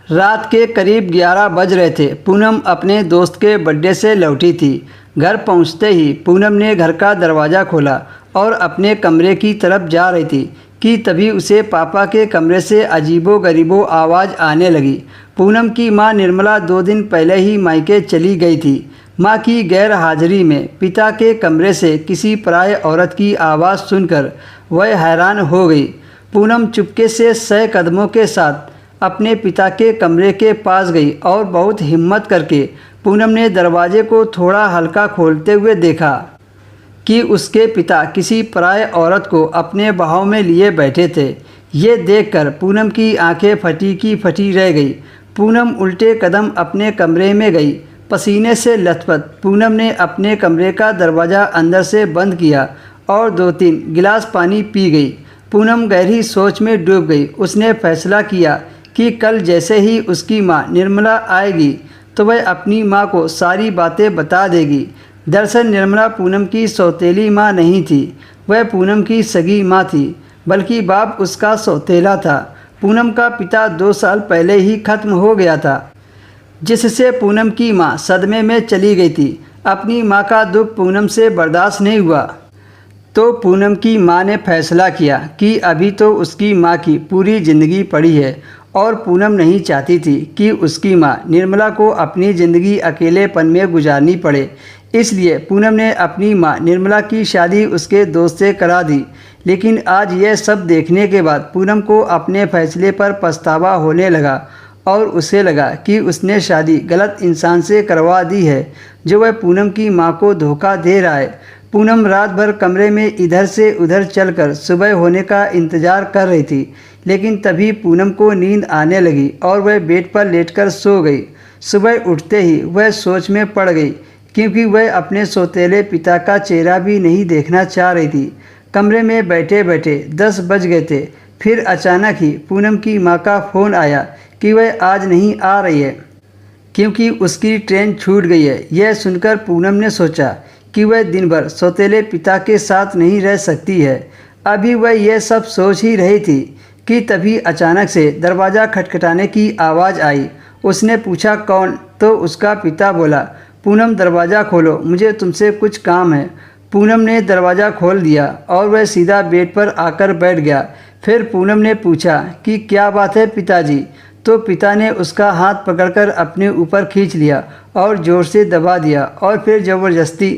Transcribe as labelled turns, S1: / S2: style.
S1: रात के करीब 11 बज रहे थे। पूनम अपने दोस्त के बर्थडे से लौटी थी। घर पहुंचते ही पूनम ने घर का दरवाज़ा खोला और अपने कमरे की तरफ जा रही थी कि तभी उसे पापा के कमरे से अजीबो-गरीबो आवाज़ आने लगी। पूनम की मां निर्मला 2 दिन पहले ही मायके चली गई थी। मां की गैर हाजिरी में पिता के कमरे से किसी पराये औरत की आवाज़ सुनकर वह हैरान हो गई। पूनम चुपके से 100 कदमों के साथ अपने पिता के कमरे के पास गई और बहुत हिम्मत करके पूनम ने दरवाजे को थोड़ा हल्का खोलते हुए देखा कि उसके पिता किसी पराये औरत को अपने बाहों में लिए बैठे थे। ये देखकर पूनम की आंखें फटी की फटी रह गई। पूनम उल्टे कदम अपने कमरे में गई। पसीने से लथपथ पूनम ने अपने कमरे का दरवाज़ा अंदर से बंद किया और 2-3 गिलास पानी पी गई। पूनम गहरी सोच में डूब गई। उसने फैसला किया कि कल जैसे ही उसकी माँ निर्मला आएगी तो वह अपनी माँ को सारी बातें बता देगी। दरअसल निर्मला पूनम की सौतेली माँ नहीं थी, वह पूनम की सगी माँ थी, बल्कि बाप उसका सौतेला था। पूनम का पिता 2 साल पहले ही खत्म हो गया था, जिससे पूनम की माँ सदमे में चली गई थी। अपनी माँ का दुख पूनम से बर्दाश्त नहीं हुआ तो पूनम की माँ ने फैसला किया कि अभी तो उसकी माँ की पूरी ज़िंदगी पड़ी है और पूनम नहीं चाहती थी कि उसकी माँ निर्मला को अपनी ज़िंदगी अकेलेपन में गुजारनी पड़े। इसलिए पूनम ने अपनी माँ निर्मला की शादी उसके दोस्त से करा दी। लेकिन आज यह सब देखने के बाद पूनम को अपने फैसले पर पछतावा होने लगा और उसे लगा कि उसने शादी गलत इंसान से करवा दी है, जो वह पूनम की माँ को धोखा दे रहा है। पूनम रात भर कमरे में इधर से उधर चलकर सुबह होने का इंतज़ार कर रही थी, लेकिन तभी पूनम को नींद आने लगी और वह बेड पर लेटकर सो गई। सुबह उठते ही वह सोच में पड़ गई, क्योंकि वह अपने सौतेले पिता का चेहरा भी नहीं देखना चाह रही थी। कमरे में बैठे बैठे 10 बज गए थे। फिर अचानक ही पूनम की माँ का फ़ोन आया कि वह आज नहीं आ रही है, क्योंकि उसकी ट्रेन छूट गई है। यह सुनकर पूनम ने सोचा कि वह दिन भर सौतेले पिता के साथ नहीं रह सकती है। अभी वह यह सब सोच ही रही थी कि तभी अचानक से दरवाज़ा खटखटाने की आवाज़ आई। उसने पूछा कौन, तो उसका पिता बोला, पूनम दरवाज़ा खोलो, मुझे तुमसे कुछ काम है। पूनम ने दरवाज़ा खोल दिया और वह सीधा बेड पर आकर बैठ गया। फिर पूनम ने पूछा कि क्या बात है पिताजी, तो पिता ने उसका हाथ पकड़कर अपने ऊपर खींच लिया और ज़ोर से दबा दिया और फिर ज़बरदस्ती